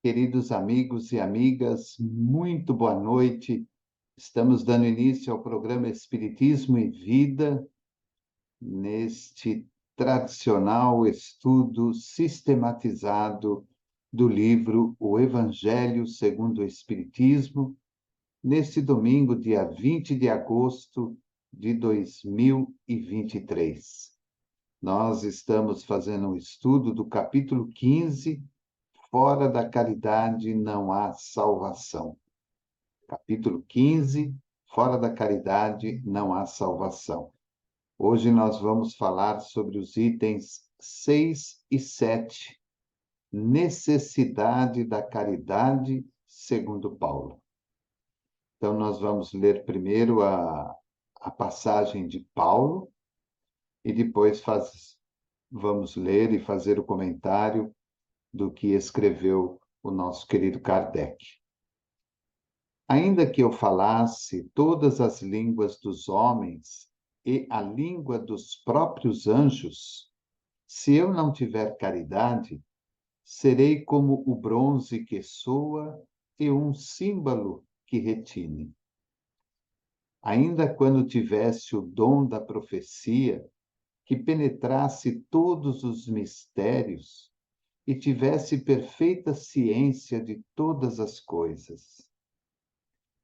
Queridos amigos e amigas, muito boa noite. Estamos dando início ao programa Espiritismo e Vida, neste tradicional estudo sistematizado do livro O Evangelho segundo o Espiritismo, neste domingo, dia 20 de agosto de 2023. Nós estamos fazendo um estudo do capítulo 15, Fora da caridade não há salvação. Capítulo 15, Fora da caridade não há salvação. Hoje nós vamos falar sobre os itens 6 e 7, necessidade da caridade segundo Paulo. Então nós vamos ler primeiro a passagem de Paulo e depois vamos ler e fazer o comentário do que escreveu o nosso querido Kardec. Ainda que eu falasse todas as línguas dos homens e a língua dos próprios anjos, se eu não tiver caridade, serei como o bronze que soa e um símbolo que retine. Ainda quando tivesse o dom da profecia, que penetrasse todos os mistérios e tivesse perfeita ciência de todas as coisas,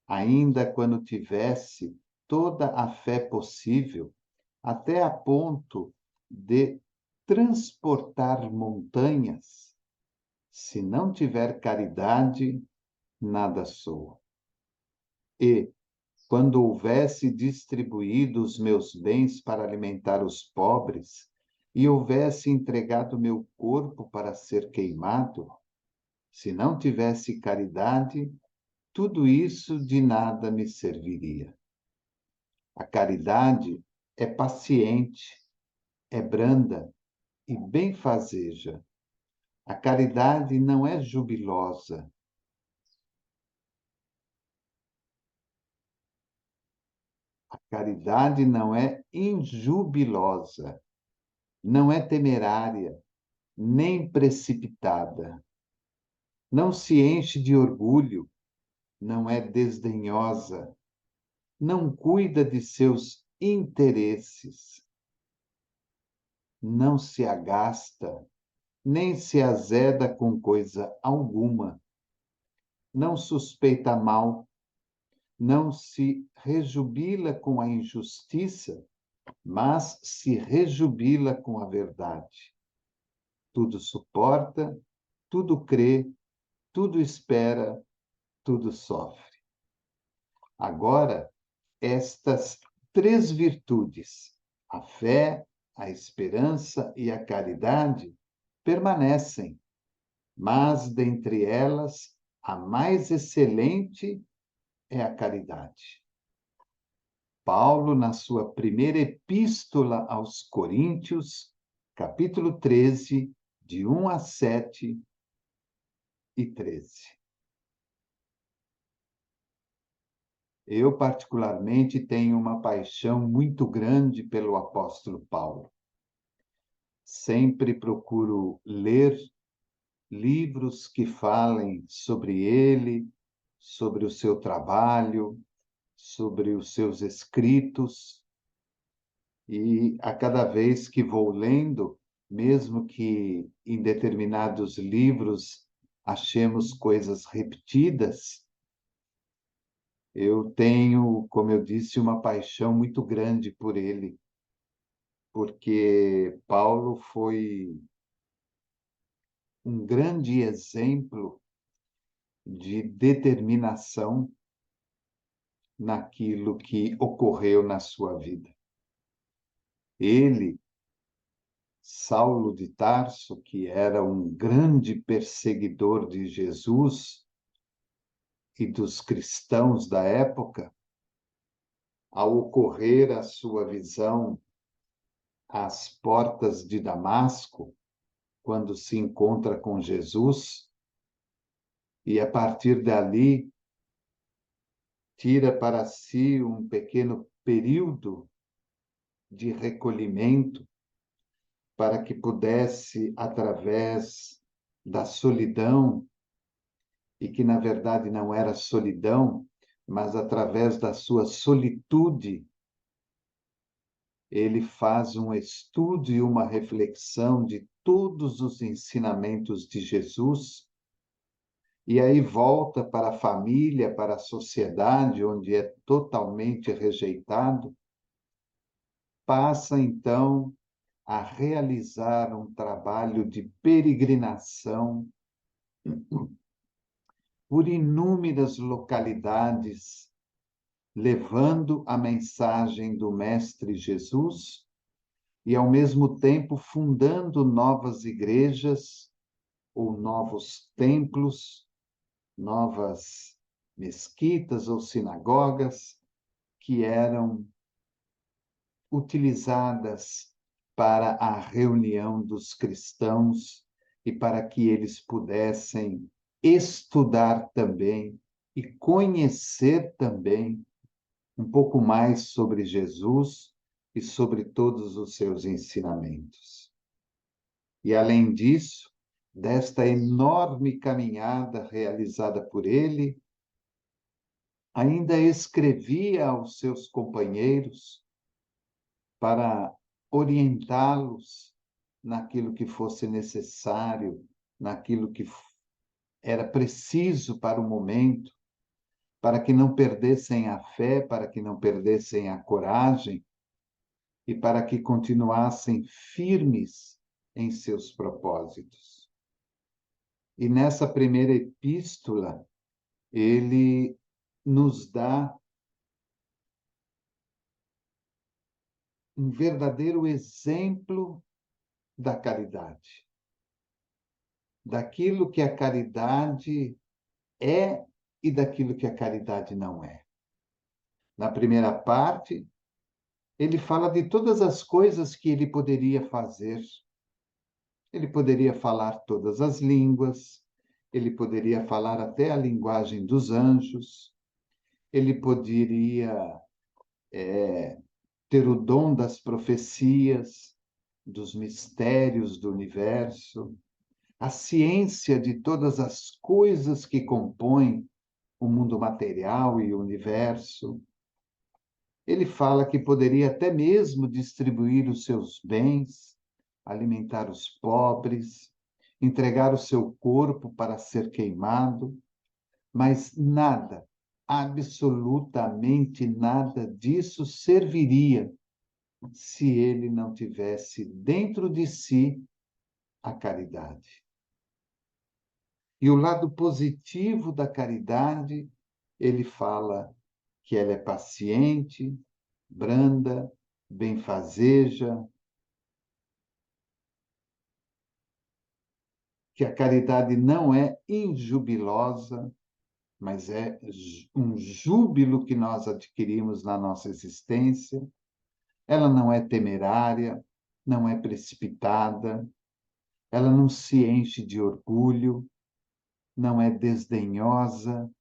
ainda quando tivesse toda a fé possível, até a ponto de transportar montanhas, se não tiver caridade, nada sou. E, quando houvesse distribuído os meus bens para alimentar os pobres, e houvesse entregado meu corpo para ser queimado, se não tivesse caridade, tudo isso de nada me serviria. A caridade é paciente, é branda e benfazeja. A caridade não é jubilosa. A caridade não é injubilosa, não é temerária, nem precipitada. Não se enche de orgulho, não é desdenhosa, não cuida de seus interesses, não se agasta, nem se azeda com coisa alguma, não suspeita mal, não se rejubila com a injustiça, mas se rejubila com a verdade. Tudo suporta, tudo crê, tudo espera, tudo sofre. Agora, estas três virtudes, a fé, a esperança e a caridade, permanecem, mas dentre elas, a mais excelente é a caridade. Paulo, na sua primeira epístola aos Coríntios, capítulo 13, de 1 a 7 e 13. Eu, particularmente, tenho uma paixão muito grande pelo apóstolo Paulo. Sempre procuro ler livros que falem sobre ele, sobre o seu trabalho, sobre os seus escritos, e a cada vez que vou lendo, mesmo que em determinados livros achemos coisas repetidas, eu tenho, como eu disse, uma paixão muito grande por ele, porque Paulo foi um grande exemplo de determinação naquilo que ocorreu na sua vida. Ele, Saulo de Tarso, que era um grande perseguidor de Jesus e dos cristãos da época, ao ocorrer a sua visão às portas de Damasco, quando se encontra com Jesus, e a partir dali tira para si um pequeno período de recolhimento para que pudesse, através da solidão, e que, na verdade, não era solidão, mas através da sua solitude, ele faz um estudo e uma reflexão de todos os ensinamentos de Jesus, e aí volta para a família, para a sociedade, onde é totalmente rejeitado, passa então a realizar um trabalho de peregrinação por inúmeras localidades, levando a mensagem do Mestre Jesus e, ao mesmo tempo, fundando novas igrejas ou novos templos, novas mesquitas ou sinagogas que eram utilizadas para a reunião dos cristãos e para que eles pudessem estudar também e conhecer também um pouco mais sobre Jesus e sobre todos os seus ensinamentos. E, além disso, desta enorme caminhada realizada por ele, ainda escrevia aos seus companheiros para orientá-los naquilo que fosse necessário, naquilo que era preciso para o momento, para que não perdessem a fé, para que não perdessem a coragem e para que continuassem firmes em seus propósitos. E nessa primeira epístola, ele nos dá um verdadeiro exemplo da caridade, daquilo que a caridade é e daquilo que a caridade não é. Na primeira parte, ele fala de todas as coisas que ele poderia fazer. Ele poderia falar todas as línguas, ele poderia falar até a linguagem dos anjos, ele poderia ter o dom das profecias, dos mistérios do universo, a ciência de todas as coisas que compõem o mundo material e o universo. Ele fala que poderia até mesmo distribuir os seus bens, alimentar os pobres, entregar o seu corpo para ser queimado, mas nada, absolutamente nada disso serviria se ele não tivesse dentro de si a caridade. E o lado positivo da caridade, ele fala que ela é paciente, branda, benfazeja, que a caridade não é injubilosa, mas é um júbilo que nós adquirimos na nossa existência. Ela não é temerária, não é precipitada, ela não se enche de orgulho, não é desdenhosa,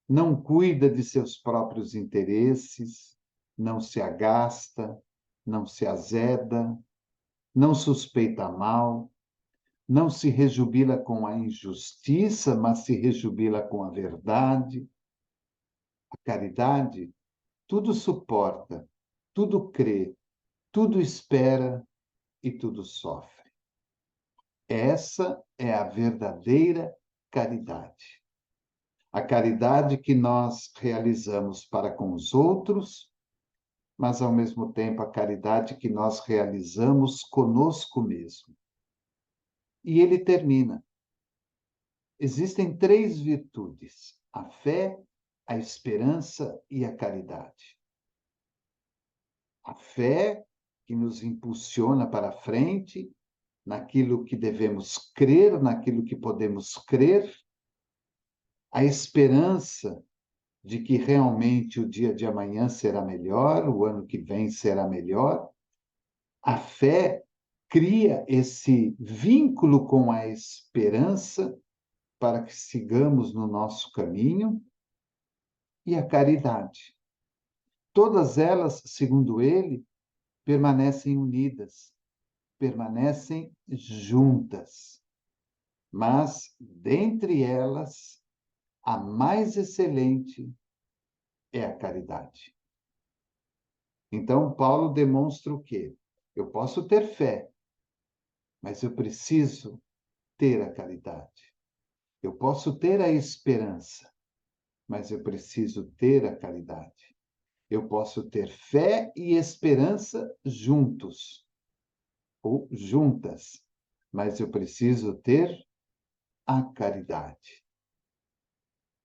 não cuida de seus próprios interesses, não se agasta, não se azeda, não suspeita mal, não se rejubila com a injustiça, mas se rejubila com a verdade. A caridade tudo suporta, tudo crê, tudo espera e tudo sofre. Essa é a verdadeira caridade. A caridade que nós realizamos para com os outros, mas, ao mesmo tempo, a caridade que nós realizamos conosco mesmo. E ele termina. Existem três virtudes: a fé, a esperança e a caridade. A fé, que nos impulsiona para frente, naquilo que devemos crer, naquilo que podemos crer. A esperança de que realmente o dia de amanhã será melhor, o ano que vem será melhor. A fé cria esse vínculo com a esperança para que sigamos no nosso caminho, e a caridade. Todas elas, segundo ele, permanecem unidas, permanecem juntas, mas, dentre elas, a mais excelente é a caridade. Então, Paulo demonstra o quê? Eu posso ter fé, mas eu preciso ter a caridade. Eu posso ter a esperança, mas eu preciso ter a caridade. Eu posso ter fé e esperança juntos, ou juntas, mas eu preciso ter a caridade.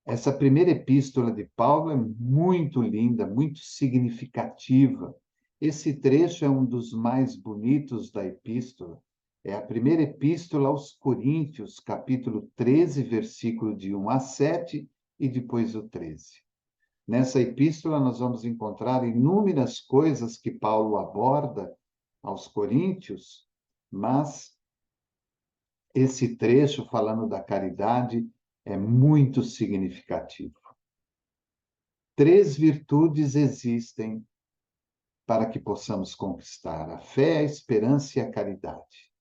Essa primeira epístola de Paulo é muito linda, muito significativa. Esse trecho é um dos mais bonitos da epístola. É a primeira epístola aos Coríntios, capítulo 13, versículo de 1 a 7, e depois o 13. Nessa epístola, nós vamos encontrar inúmeras coisas que Paulo aborda aos Coríntios, mas esse trecho, falando da caridade, é muito significativo. 3 virtudes existem para que possamos conquistar: a fé, a esperança e a caridade.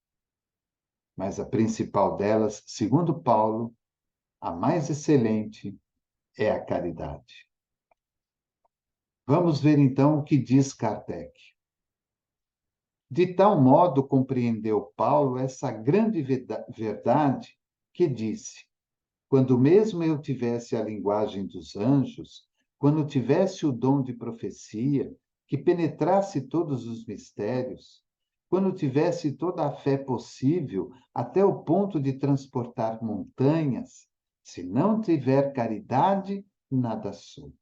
Mas a principal delas, segundo Paulo, a mais excelente, é a caridade. Vamos ver então o que diz Kardec. De tal modo compreendeu Paulo essa grande verdade que disse: quando mesmo eu tivesse a linguagem dos anjos, quando tivesse o dom de profecia, que penetrasse todos os mistérios, quando tivesse toda a fé possível, até o ponto de transportar montanhas, se não tiver caridade, nada sou.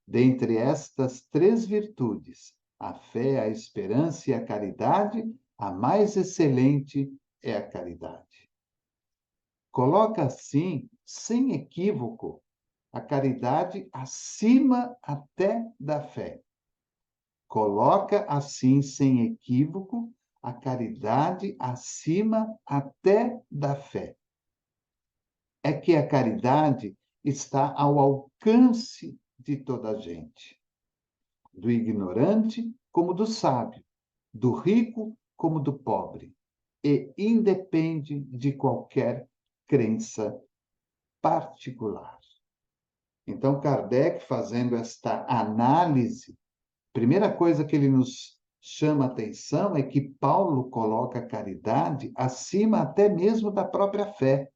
Dentre estas 3 virtudes, a fé, a esperança e a caridade, a mais excelente é a caridade. Coloca assim, sem equívoco, a caridade acima até da fé. Coloca assim, sem equívoco, a caridade acima até da fé. É que a caridade está ao alcance de toda a gente, do ignorante como do sábio, do rico como do pobre, e independe de qualquer crença particular. Então, Kardec, fazendo esta análise, a primeira coisa que ele nos chama a atenção é que Paulo coloca a caridade acima até mesmo da própria fé.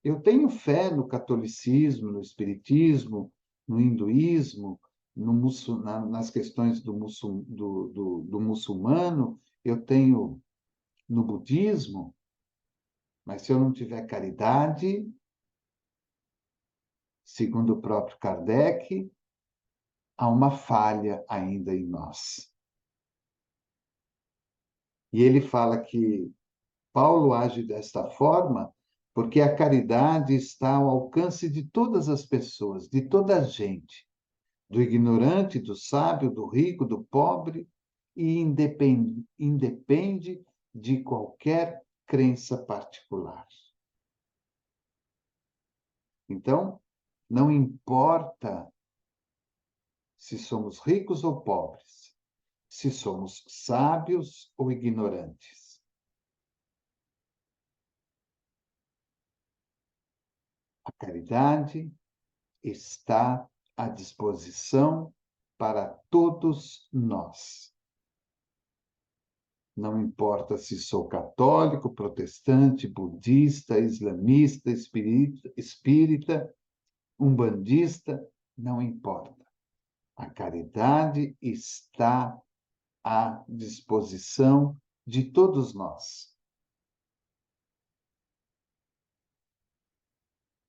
Eu tenho fé no catolicismo, no espiritismo, no hinduísmo, nas questões do muçulmano, eu tenho no budismo, mas se eu não tiver caridade, segundo o próprio Kardec, há uma falha ainda em nós. E ele fala que Paulo age desta forma porque a caridade está ao alcance de todas as pessoas, de toda a gente, do ignorante, do sábio, do rico, do pobre, e independe de qualquer crença particular. Então, não importa se somos ricos ou pobres, se somos sábios ou ignorantes. A caridade está à disposição para todos nós. Não importa se sou católico, protestante, budista, islamista, espírita, umbandista, não importa. A caridade está à disposição de todos nós.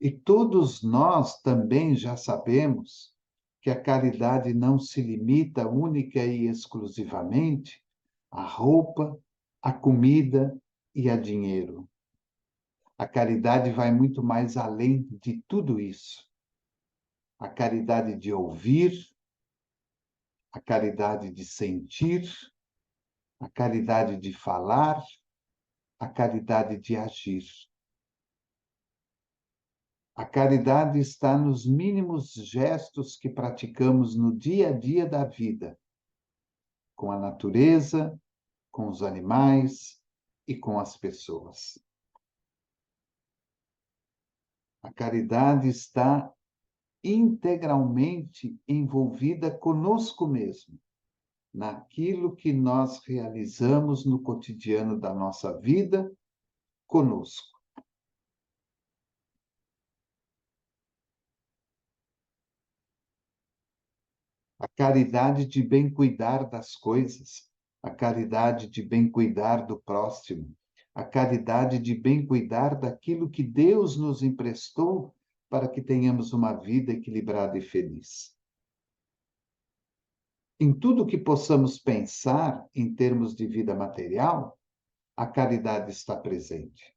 E todos nós também já sabemos que a caridade não se limita única e exclusivamente à roupa, à comida e a dinheiro. A caridade vai muito mais além de tudo isso. A caridade de ouvir, a caridade de sentir, a caridade de falar, a caridade de agir. A caridade está nos mínimos gestos que praticamos no dia a dia da vida, com a natureza, com os animais e com as pessoas. A caridade está integralmente envolvida conosco mesmo, naquilo que nós realizamos no cotidiano da nossa vida conosco. A caridade de bem cuidar das coisas, a caridade de bem cuidar do próximo, a caridade de bem cuidar daquilo que Deus nos emprestou para que tenhamos uma vida equilibrada e feliz. Em tudo que possamos pensar em termos de vida material, a caridade está presente.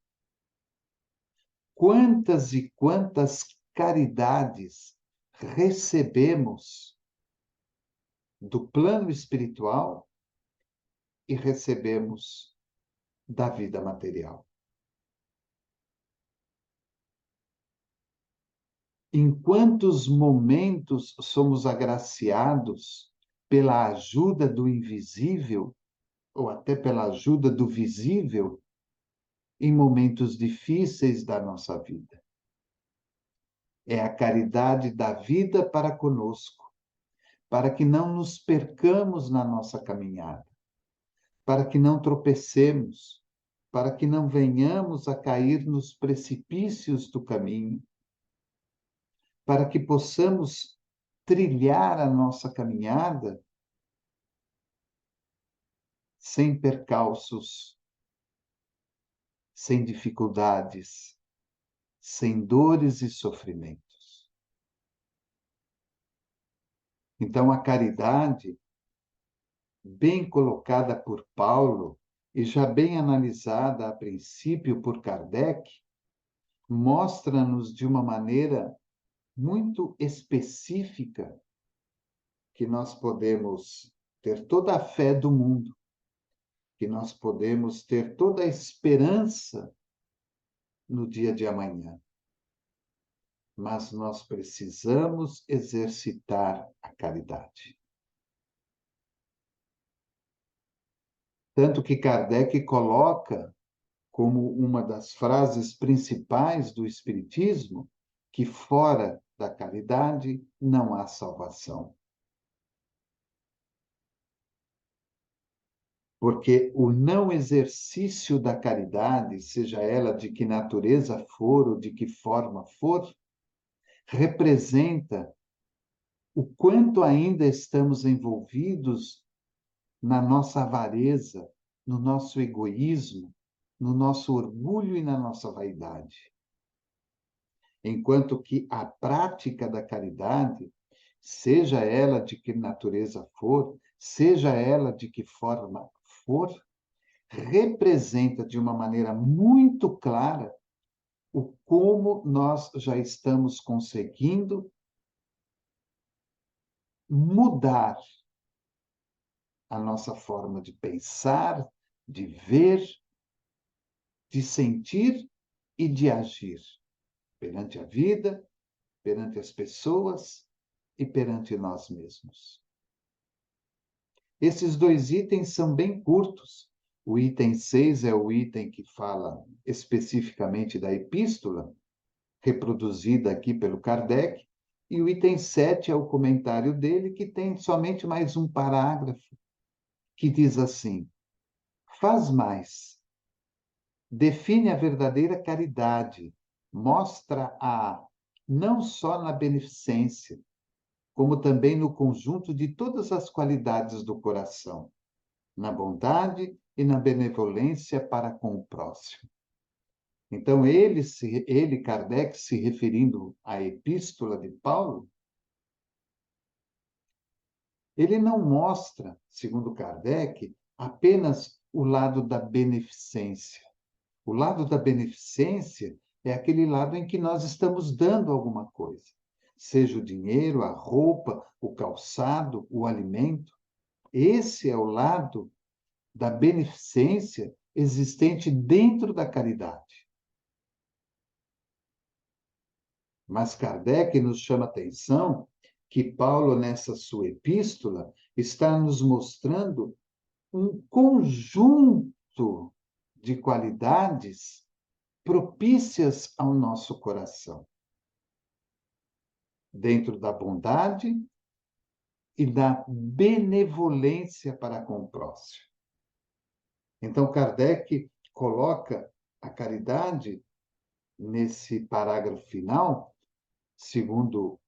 Quantas e quantas caridades recebemos do plano espiritual e recebemos da vida material. Em quantos momentos somos agraciados pela ajuda do invisível, ou até pela ajuda do visível, em momentos difíceis da nossa vida. É a caridade da vida para conosco, para que não nos percamos na nossa caminhada, para que não tropecemos, para que não venhamos a cair nos precipícios do caminho, para que possamos trilhar a nossa caminhada sem percalços, sem dificuldades, sem dores e sofrimentos. Então, a caridade, bem colocada por Paulo e já bem analisada a princípio por Kardec, mostra-nos de uma maneira muito específica que nós podemos ter toda a fé do mundo, que nós podemos ter toda a esperança no dia de amanhã. Mas nós precisamos exercitar a caridade. Tanto que Kardec coloca como uma das frases principais do Espiritismo que fora da caridade não há salvação. Porque o não exercício da caridade, seja ela de que natureza for ou de que forma for, representa o quanto ainda estamos envolvidos na nossa avareza, no nosso egoísmo, no nosso orgulho e na nossa vaidade. Enquanto que a prática da caridade, seja ela de que natureza for, seja ela de que forma for, representa de uma maneira muito clara o como nós já estamos conseguindo mudar a nossa forma de pensar, de ver, de sentir e de agir perante a vida, perante as pessoas e perante nós mesmos. Esses dois itens são bem curtos. O item 6 é o item que fala especificamente da epístola, reproduzida aqui pelo Kardec, e o item 7 é o comentário dele, que tem somente mais um parágrafo, que diz assim: faz mais, define a verdadeira caridade, mostra-a não só na beneficência, como também no conjunto de todas as qualidades do coração, na bondade e na benevolência para com o próximo. Então, Kardec, se referindo à epístola de Paulo, ele não mostra, segundo Kardec, apenas o lado da beneficência. O lado da beneficência é aquele lado em que nós estamos dando alguma coisa, seja o dinheiro, a roupa, o calçado, o alimento. Esse é o lado da beneficência existente dentro da caridade. Mas Kardec nos chama a atenção que Paulo, nessa sua epístola, está nos mostrando um conjunto de qualidades propícias ao nosso coração. dentro da bondade e da benevolência para com o próximo. Então, Kardec coloca a caridade nesse parágrafo final, segundo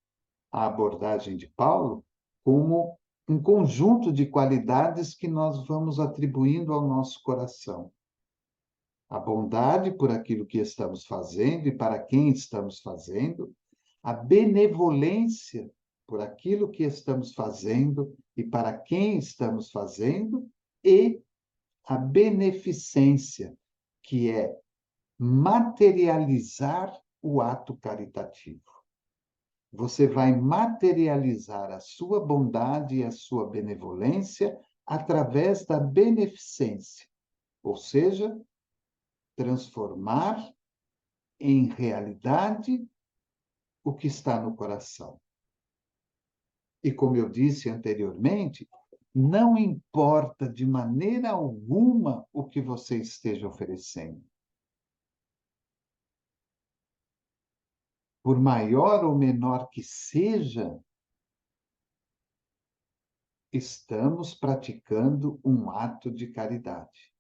a abordagem de Paulo, como um conjunto de qualidades que nós vamos atribuindo ao nosso coração. A bondade por aquilo que estamos fazendo e para quem estamos fazendo, a benevolência por aquilo que estamos fazendo e para quem estamos fazendo, e a beneficência, que é materializar o ato caritativo. Você vai materializar a sua bondade e a sua benevolência através da beneficência, ou seja, transformar em realidade o que está no coração. E como eu disse anteriormente, não importa de maneira alguma o que você esteja oferecendo. Por maior ou menor que seja, estamos praticando um ato de caridade.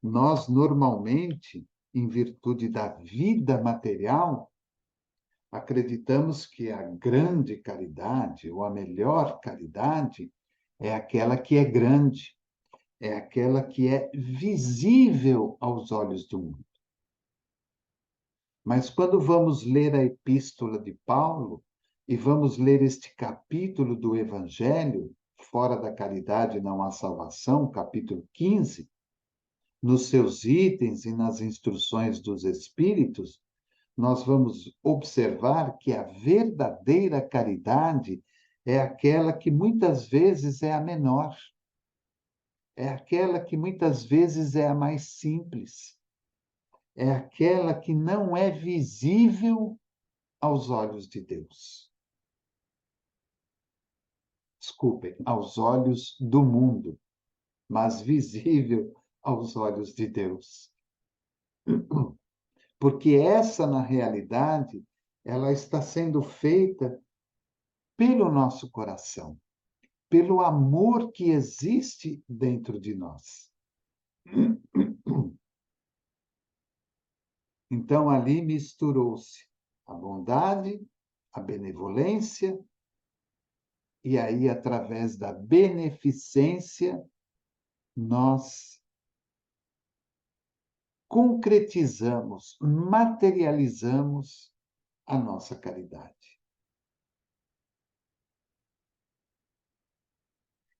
Nós, normalmente, em virtude da vida material, acreditamos que a grande caridade, ou a melhor caridade, é aquela que é grande, é aquela que é visível aos olhos do mundo. Mas quando vamos ler a epístola de Paulo e vamos ler este capítulo do Evangelho, Fora da caridade não há salvação, capítulo 15, nos seus itens e nas instruções dos Espíritos, nós vamos observar que a verdadeira caridade é aquela que muitas vezes é a menor, é aquela que muitas vezes é a mais simples, é aquela que não é visível aos olhos de Deus. Desculpem, aos olhos do mundo, mas visível aos olhos de Deus. Porque essa, na realidade, ela está sendo feita pelo nosso coração, pelo amor que existe dentro de nós. Então, ali misturou-se a bondade, a benevolência, e aí, através da beneficência, nós concretizamos, materializamos a nossa caridade.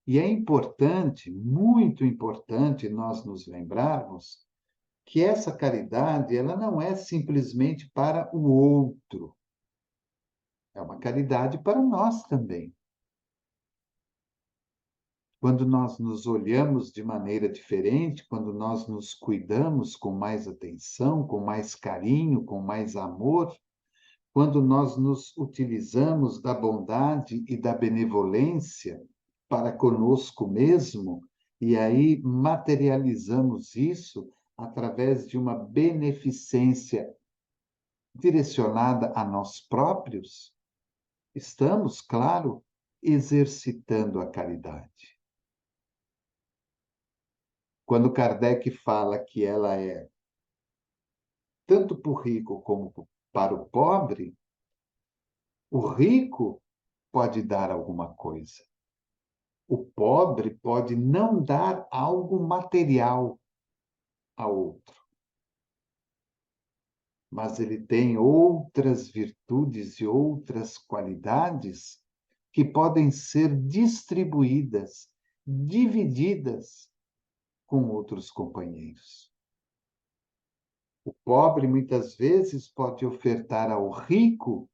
E é importante, muito importante, nós nos lembrarmos que essa caridade, ela não é simplesmente para o outro. É uma caridade para nós também. Quando nós nos olhamos de maneira diferente, quando nós nos cuidamos com mais atenção, com mais carinho, com mais amor, quando nós nos utilizamos da bondade e da benevolência para conosco mesmo, e aí materializamos isso através de uma beneficência direcionada a nós próprios, estamos, claro, exercitando a caridade. Quando Kardec fala que ela é tanto para o rico como para o pobre, o rico pode dar alguma coisa. O pobre pode não dar algo material a outro, mas ele tem outras virtudes e outras qualidades que podem ser distribuídas, divididas com outros companheiros. O pobre, muitas vezes, pode ofertar ao rico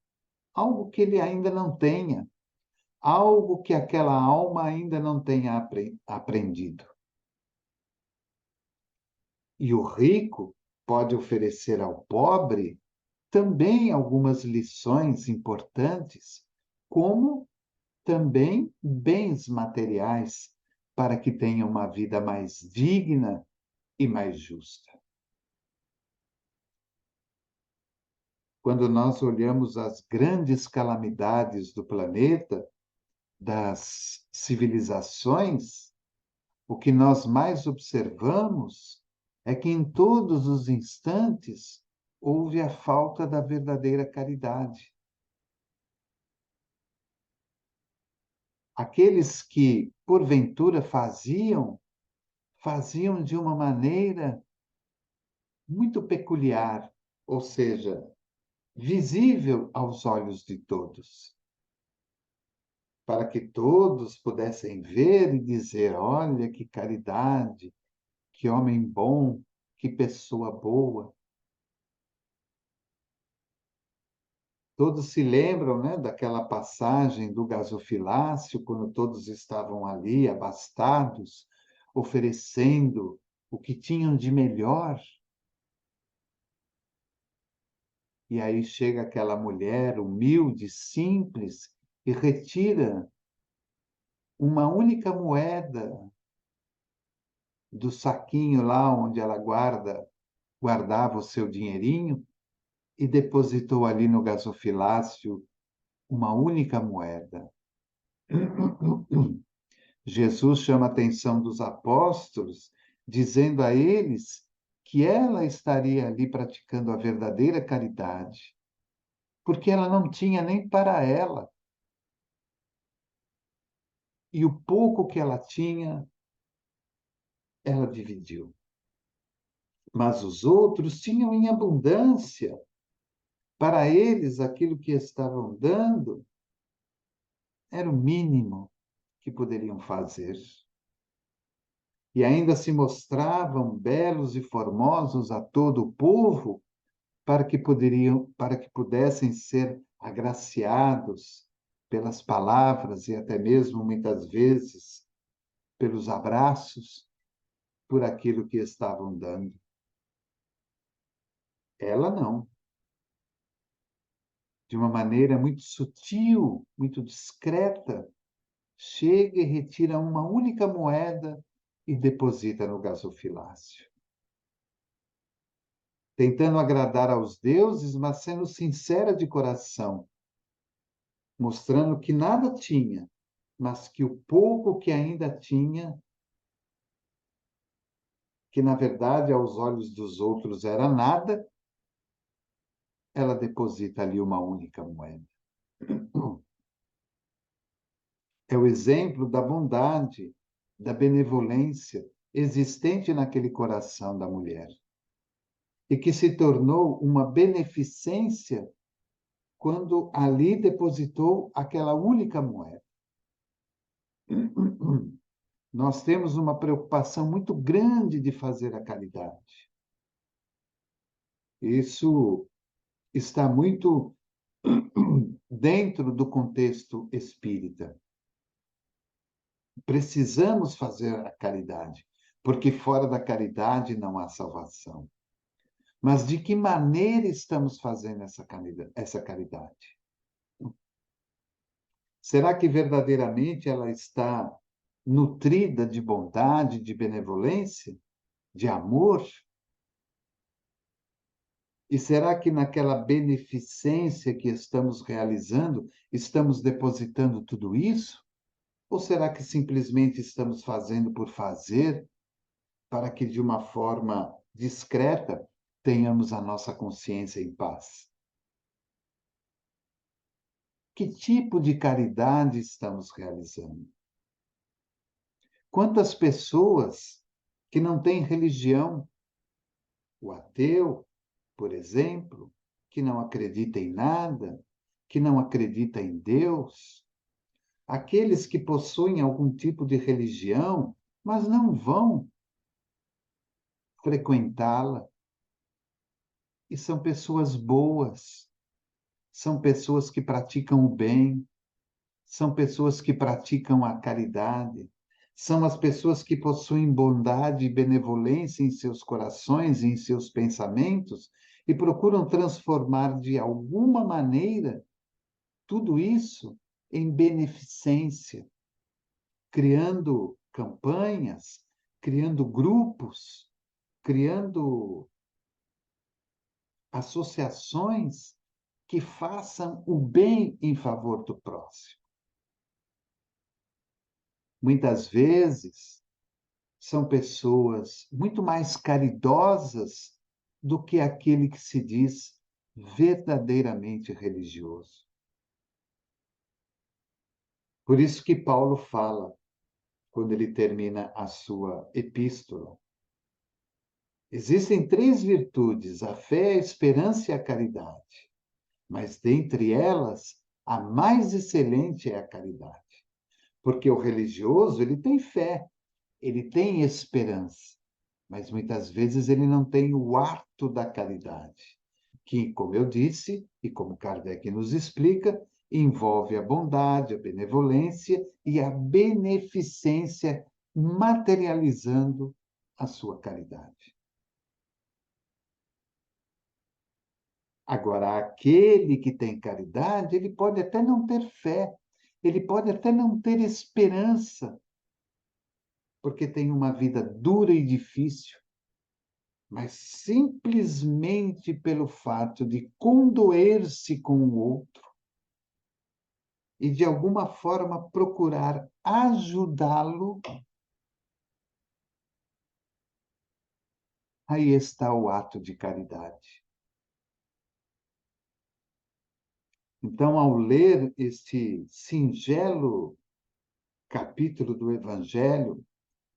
algo que ele ainda não tenha, algo que aquela alma ainda não tenha aprendido. E o rico pode oferecer ao pobre também algumas lições importantes, como também bens materiais, para que tenha uma vida mais digna e mais justa. quando nós olhamos as grandes calamidades do planeta, das civilizações, o que nós mais observamos é que em todos os instantes houve a falta da verdadeira caridade. Aqueles que, porventura, faziam de uma maneira muito peculiar, ou seja, visível aos olhos de todos, para que todos pudessem ver e dizer: olha que caridade, que homem bom, que pessoa boa. Todos se lembram, né, daquela passagem do gasofilácio, quando todos estavam ali abastados, oferecendo o que tinham de melhor. E aí chega aquela mulher humilde, simples, e retira uma única moeda do saquinho lá onde ela guardava o seu dinheirinho e depositou ali no gasofilácio uma única moeda. Jesus chama a atenção dos apóstolos, dizendo a eles que ela estaria ali praticando a verdadeira caridade, porque ela não tinha nem para ela. E o pouco que ela tinha, ela dividiu. Mas os outros tinham em abundância. Para eles, aquilo que estavam dando era o mínimo que poderiam fazer. E ainda se mostravam belos e formosos a todo o povo, para que pudessem ser agraciados pelas palavras e até mesmo muitas vezes pelos abraços, por aquilo que estavam dando. Ela não. De uma maneira muito sutil, muito discreta, chega e retira uma única moeda e deposita no gasofilácio. Tentando agradar aos deuses, mas sendo sincera de coração, mostrando que nada tinha, mas que o pouco que ainda tinha, que na verdade aos olhos dos outros era nada, ela deposita ali uma única moeda. É o exemplo da bondade, da benevolência existente naquele coração da mulher e que se tornou uma beneficência quando ali depositou aquela única moeda. Nós temos uma preocupação muito grande de fazer a caridade. Isso está muito dentro do contexto espírita. Precisamos fazer a caridade, porque fora da caridade não há salvação. Mas de que maneira estamos fazendo essa caridade? Será que verdadeiramente ela está nutrida de bondade, de benevolência, de amor? E será que naquela beneficência que estamos realizando, estamos depositando tudo isso? Ou será que simplesmente estamos fazendo por fazer, para que de uma forma discreta tenhamos a nossa consciência em paz? Que tipo de caridade estamos realizando? Quantas pessoas que não têm religião, o ateu, por exemplo, que não acredita em nada, que não acredita em Deus, aqueles que possuem algum tipo de religião, mas não vão frequentá-la, e são pessoas boas, são pessoas que praticam o bem, são pessoas que praticam a caridade, são as pessoas que possuem bondade e benevolência em seus corações e em seus pensamentos e procuram transformar de alguma maneira tudo isso em beneficência, criando campanhas, criando grupos, criando associações que façam o bem em favor do próximo. Muitas vezes, são pessoas muito mais caridosas do que aquele que se diz verdadeiramente religioso. Por isso que Paulo fala, quando ele termina a sua epístola, existem 3 virtudes: a fé, a esperança e a caridade. Mas dentre elas, a mais excelente é a caridade. Porque o religioso, ele tem fé, ele tem esperança, mas muitas vezes ele não tem o ato da caridade, que, como eu disse, e como Kardec nos explica, envolve a bondade, a benevolência e a beneficência, materializando a sua caridade. Agora, aquele que tem caridade, ele pode até não ter fé, ele pode até não ter esperança, porque tem uma vida dura e difícil, mas simplesmente pelo fato de condoer-se com o outro e, de alguma forma, procurar ajudá-lo, aí está o ato de caridade. Então, ao ler este singelo capítulo do Evangelho,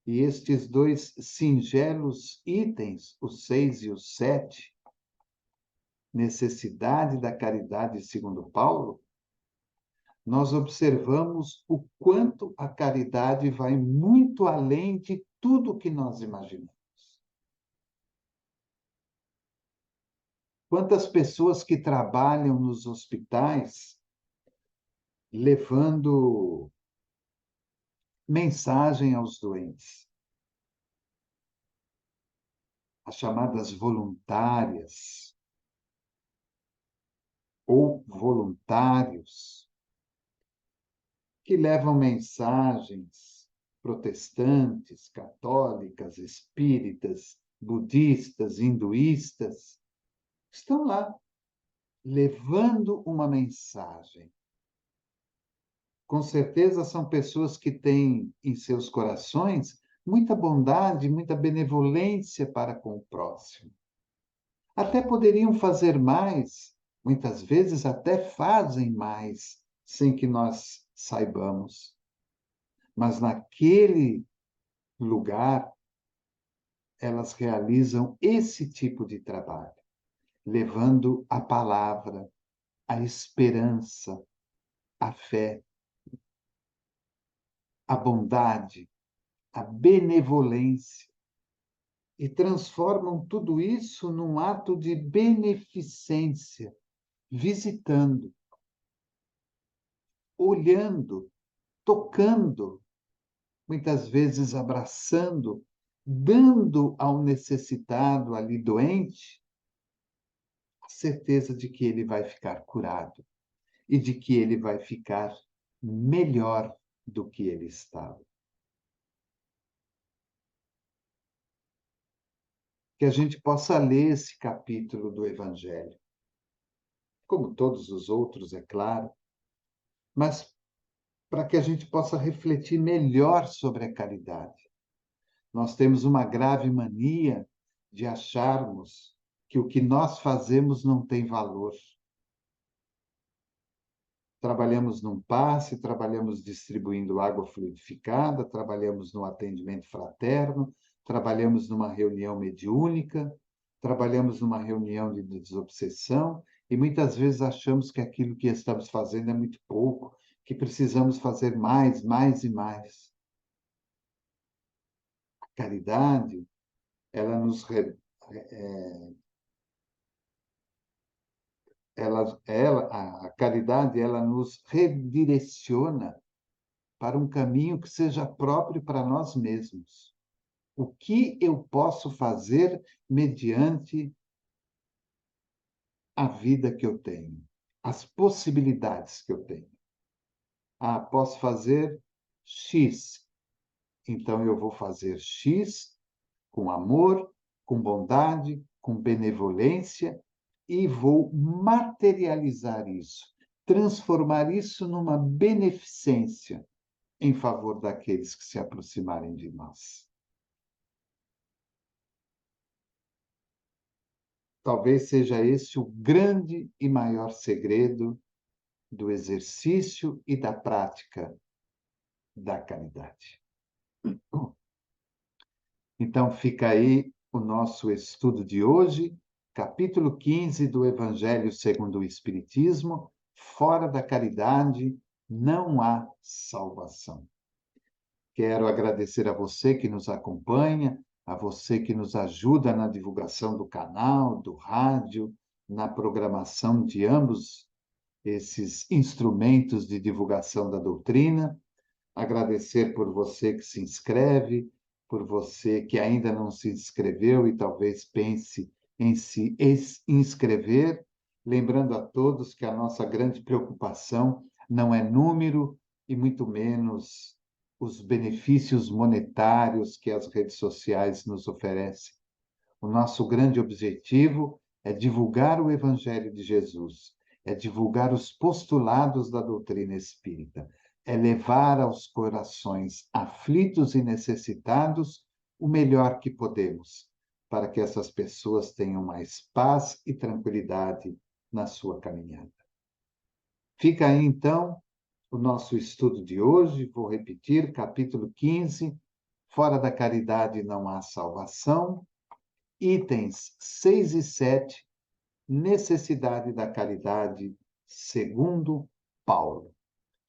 e estes 2 singelos itens, o 6 e o 7, necessidade da caridade segundo Paulo, nós observamos o quanto a caridade vai muito além de tudo que nós imaginamos. Quantas pessoas que trabalham nos hospitais levando mensagem aos doentes, as chamadas voluntárias ou voluntários, que levam mensagens protestantes, católicas, espíritas, budistas, hinduístas, estão lá levando uma mensagem. Com certeza são pessoas que têm em seus corações muita bondade, muita benevolência para com o próximo. Até poderiam fazer mais, muitas vezes até fazem mais, sem que nós saibamos. Mas naquele lugar, elas realizam esse tipo de trabalho, levando a palavra, a esperança, a fé, a bondade, a benevolência, e transformam tudo isso num ato de beneficência, visitando, olhando, tocando, muitas vezes abraçando, dando ao necessitado ali doente a certeza de que ele vai ficar curado e de que ele vai ficar melhor do que ele estava. Que a gente possa ler esse capítulo do Evangelho, como todos os outros, é claro, mas para que a gente possa refletir melhor sobre a caridade. Nós temos uma grave mania de acharmos que o que nós fazemos não tem valor. Trabalhamos num passe, trabalhamos distribuindo água fluidificada, trabalhamos no atendimento fraterno, trabalhamos numa reunião mediúnica, trabalhamos numa reunião de desobsessão e muitas vezes achamos que aquilo que estamos fazendo é muito pouco, que precisamos fazer mais, mais e mais. A caridade, ela nos a caridade, ela nos redireciona para um caminho que seja próprio para nós mesmos. O que eu posso fazer mediante a vida que eu tenho, as possibilidades que eu tenho? Ah, posso fazer X, então eu vou fazer X com amor, com bondade, com benevolência, e vou materializar isso, transformar isso numa beneficência em favor daqueles que se aproximarem de nós. Talvez seja esse o grande e maior segredo do exercício e da prática da caridade. Então, fica aí o nosso estudo de hoje, capítulo 15 do Evangelho segundo o Espiritismo. Fora da caridade não há salvação. Quero agradecer a você que nos acompanha, a você que nos ajuda na divulgação do canal, do rádio, na programação de ambos esses instrumentos de divulgação da doutrina. Agradecer por você que se inscreve, por você que ainda não se inscreveu e talvez pense em se inscrever. Lembrando a todos que a nossa grande preocupação não é número e muito menos os benefícios monetários que as redes sociais nos oferecem. O nosso grande objetivo é divulgar o Evangelho de Jesus, é divulgar os postulados da doutrina espírita, é levar aos corações aflitos e necessitados o melhor que podemos, para que essas pessoas tenham mais paz e tranquilidade na sua caminhada. Fica aí, então, o nosso estudo de hoje. Vou repetir, capítulo 15, Fora da caridade não há salvação, itens 6 e 7, necessidade da caridade, segundo Paulo.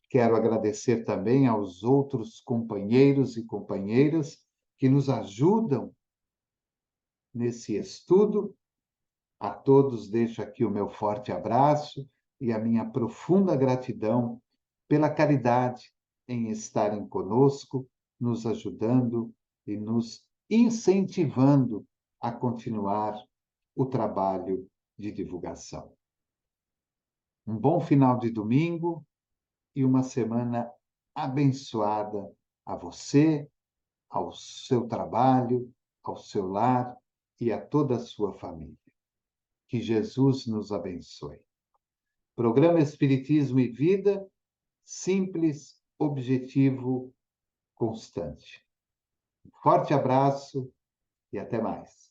Quero agradecer também aos outros companheiros e companheiras que nos ajudam nesse estudo. A todos deixo aqui o meu forte abraço e a minha profunda gratidão pela caridade em estarem conosco, nos ajudando e nos incentivando a continuar o trabalho de divulgação. Um bom final de domingo e uma semana abençoada a você, ao seu trabalho, ao seu lar e a toda a sua família. Que Jesus nos abençoe. Programa Espiritismo e Vida, simples, objetivo, constante. Forte abraço e até mais.